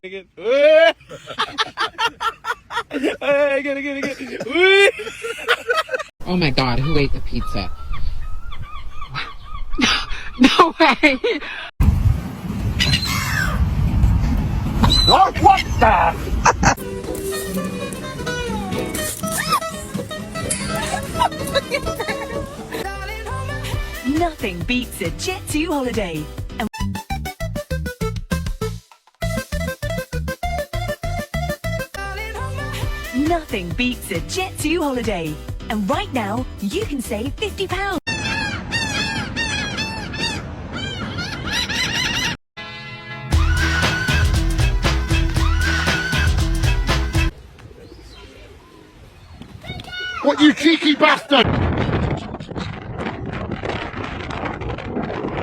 Get it. Oh my god, who ate the pizza? No way! Oh, what the? Nothing beats a Jet2 holiday. Nothing beats a Jet2 holiday. And right now, you can save £50. What, you cheeky bastard!